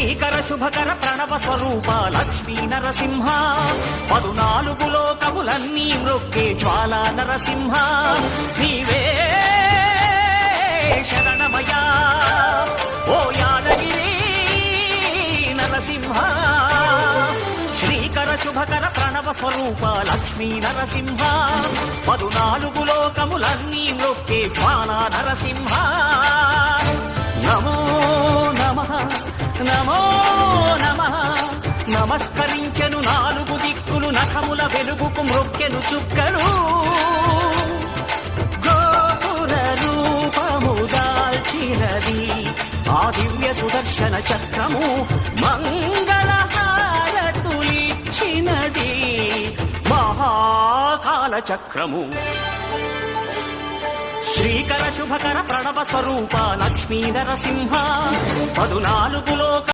శ్రీకర శుభకర ప్రణవ స్వరూప లక్ష్మీ నరసింహ 14 లోకములన్నీ మ్రొక్కే జ్వాలా నరసింహ నీవే శరణమయా ఓ యాదగిరి నరసింహ శ్రీకర శుభకర ప్రణవ స్వరూప లక్ష్మీ నరసింహ 14 లోకములన్నీ మ్రొక్కే జ్వాలా నరసింహ నమో నమః నమో నమః నమస్కరించెను 4 దిక్కులు నఖముల వెలుగుకు మ్రొక్కెను చుక్కలు గోపుర రూపము దాల్చినది ఆ దివ్య సుదర్శన చక్రము మంగళహారతులిచ్చినది మహాకాల చక్రము శ్రీకర శుభకర ప్రణవ స్వరూప లక్ష్మీ నరసింహ 14 లోక